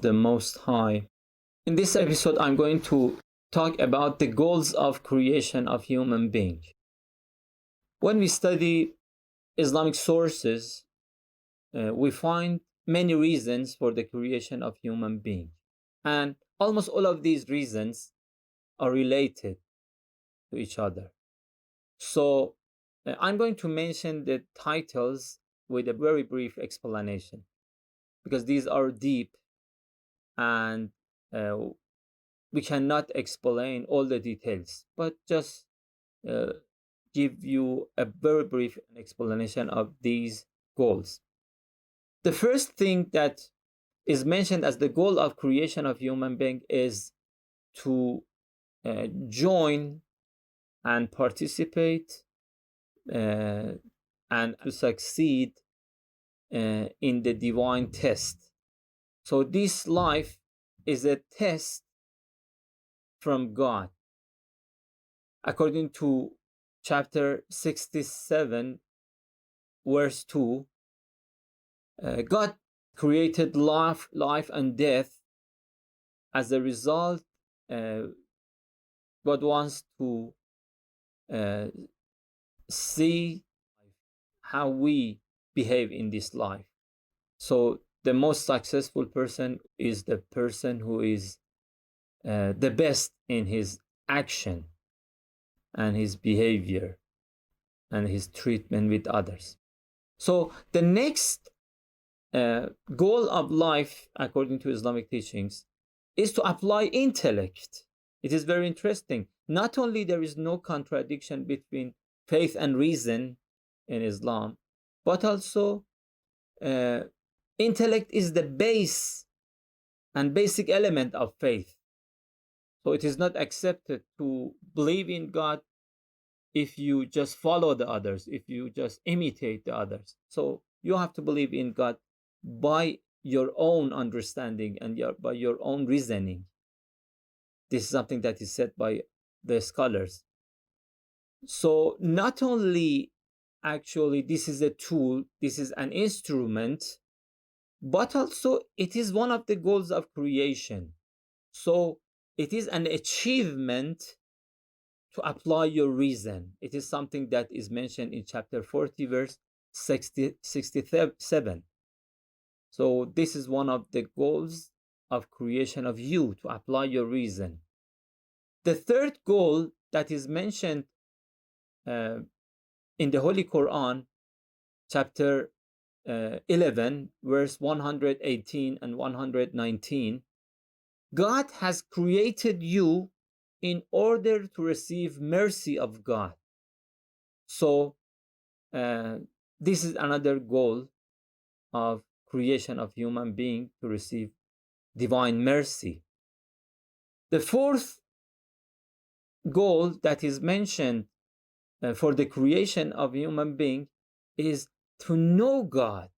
the Most High. In this episode, I'm going to talk about the goals of creation of human being. When we study Islamic sources, we find many reasons for the creation of human being. And almost all of these reasons are related to each other. So I'm going to mention the titles with a very brief explanation because these are deep and we cannot explain all the details, but just give you a very brief explanation of these goals. The first thing that is mentioned as the goal of creation of human being is to join and participate and to succeed in the divine test. So this life is a test from God. According to chapter 67, verse 2, God created life and death. As a result, God wants to see how we behave in this life. So the most successful person is the person who is the best in his action and his behavior and his treatment with others. So the next goal of life, according to Islamic teachings, is to apply intellect. It is very interesting. Not only there is no contradiction between faith and reason in Islam, but also intellect is the base and basic element of faith. So it is not accepted to believe in God if you just follow the others, if you just imitate the others. So you have to believe in God by your own understanding and by your own reasoning. This is something that is said by the scholars. So not only actually this is a tool, this is an instrument, but also it is one of the goals of creation. So it is an achievement to apply your reason. It is something that is mentioned in chapter 40, verse 67. So this is one of the goals of creation of you, to apply your reason. The third goal that is mentioned in the Holy Quran, chapter 11, verse 118 and 119, God has created you in order to receive mercy of God. So this is another goal of creation of human being, to receive divine mercy. The fourth goal that is mentioned for the creation of human being is to know God.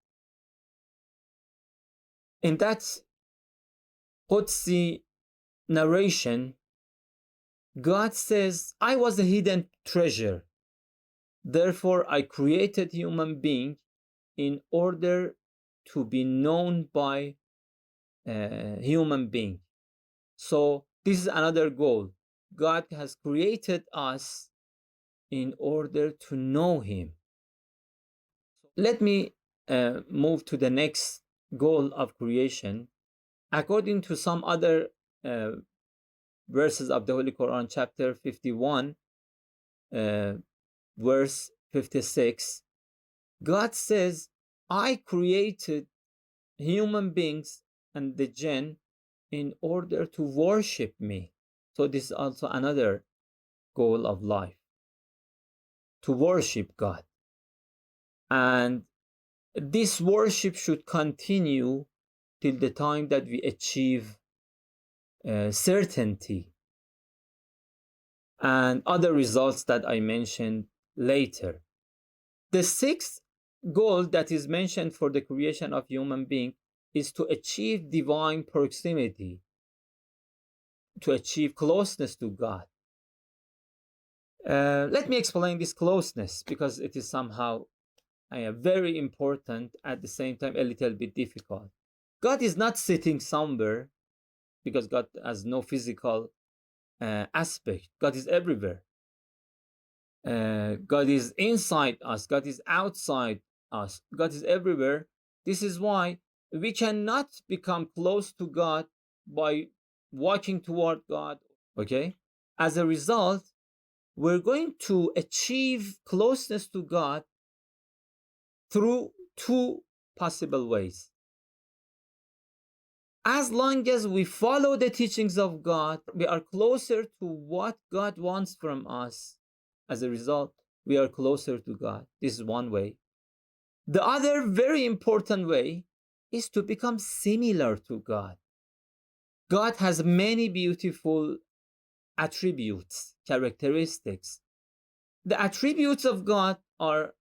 In that Qudsi narration, God says, I was a hidden treasure. Therefore, I created human being in order to be known by human being. So this is another goal. God has created us in order to know him. Let me move to the next goal of creation. According to some other verses of the Holy Quran, chapter 51, verse 56, God says, I created human beings and the jinn in order to worship me. So this is also another goal of life, to worship God. And this worship should continue till the time that we achieve certainty and other results that I mentioned later. The sixth goal that is mentioned for the creation of human being is to achieve divine proximity, to achieve closeness to God. Let me explain this closeness, because it is somehow very important, at the same time a little bit difficult. God is not sitting somewhere, because God has no physical aspect. God is everywhere. God is inside us. God is outside us. God is everywhere. This is why we cannot become close to God by walking toward God. Okay? As a result, we're going to achieve closeness to God through two possible ways. As long as we follow the teachings of God, we are closer to what God wants from us. As a result, we are closer to God. This is one way. The other very important way is to become similar to God. God has many beautiful attributes, characteristics. The attributes of God are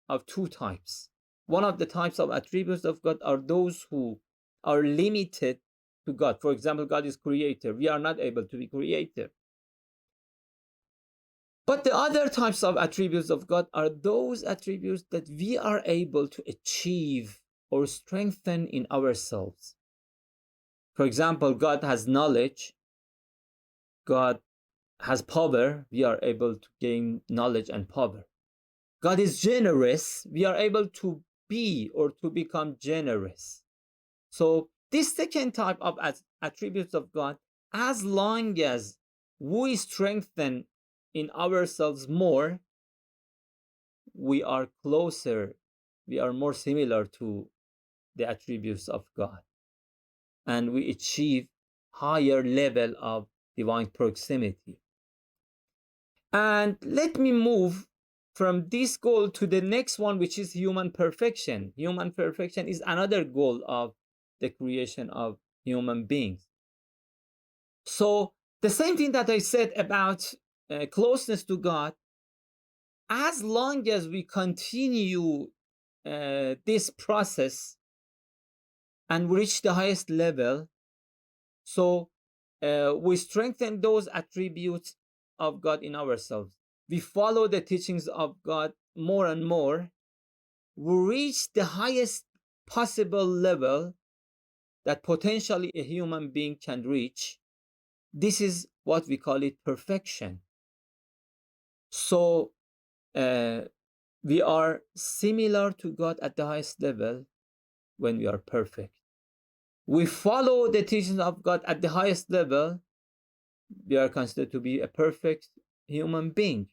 of two types. One of the types of attributes of God are those who are limited to God. For example, God is creator. We are not able to be creator. But the other types of attributes of God are those attributes that we are able to achieve or strengthen in ourselves. For example, God has knowledge. God has power. We are able to gain knowledge and power. God is generous. We are able to be or to become generous. So this second type of attributes of God, as long as we strengthen in ourselves more, we are closer, we are more similar to the attributes of God, and we achieve higher level of divine proximity. And let me move from this goal to the next one, which is human perfection. Human perfection is another goal of the creation of human beings. So the same thing that I said about closeness to God, as long as we continue this process and reach the highest level, so we strengthen those attributes of God in ourselves. We follow the teachings of God more and more. We reach the highest possible level that potentially a human being can reach. This is what we call it perfection. So we are similar to God at the highest level when we are perfect. We follow the teachings of God at the highest level. We are considered to be a perfect human being.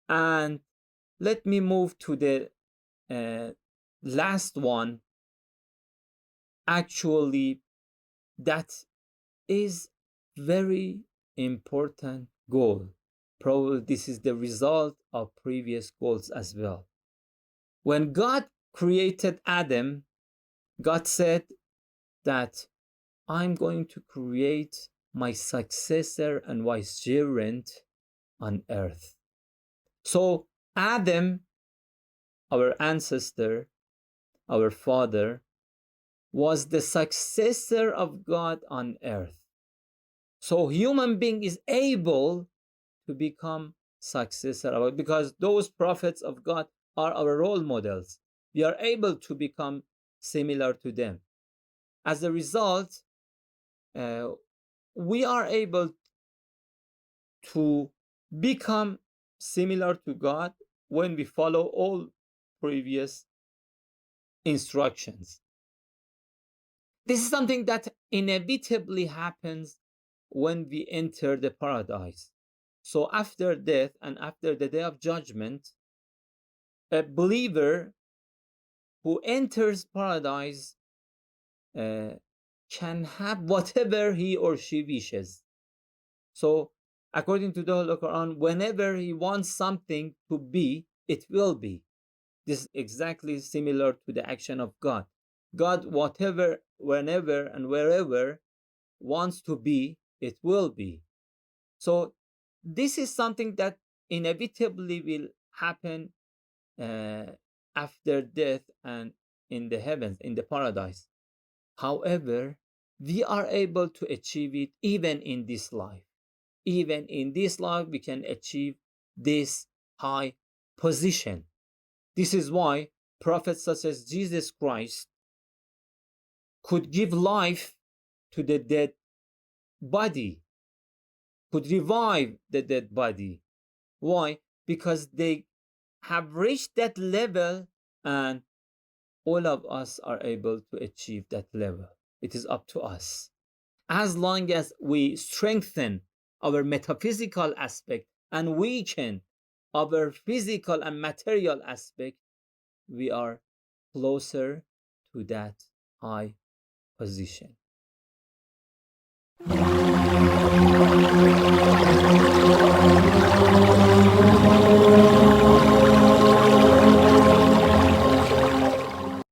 And let me move to the last one. Actually, that is very important goal. Probably this is the result of previous goals as well. When God created Adam, God said that I'm going to create my successor and vicegerent on earth. So Adam, our ancestor, our father, was the successor of God on earth. So human being is able to become successor, because those prophets of God are our role models. We are able to become similar to them. As a result, we are able to become similar to God when we follow all previous instructions. This is something that inevitably happens when we enter the paradise. So after death and after the day of judgment, a believer who enters paradise can have whatever he or she wishes. So according to the Holy Quran, whenever he wants something to be, it will be. This is exactly similar to the action of God. God, whatever, whenever, and wherever wants to be, it will be. So this is something that inevitably will happen after death and in the heavens, in the paradise. However, we are able to achieve it even in this life. Even in this life, we can achieve this high position. This is why prophets such as Jesus Christ could give life to the dead body, could revive the dead body. Why? Because they have reached that level, and all of us are able to achieve that level. It is up to us. As long as we strengthen our metaphysical aspect and weaken our physical and material aspect, we are closer to that high position.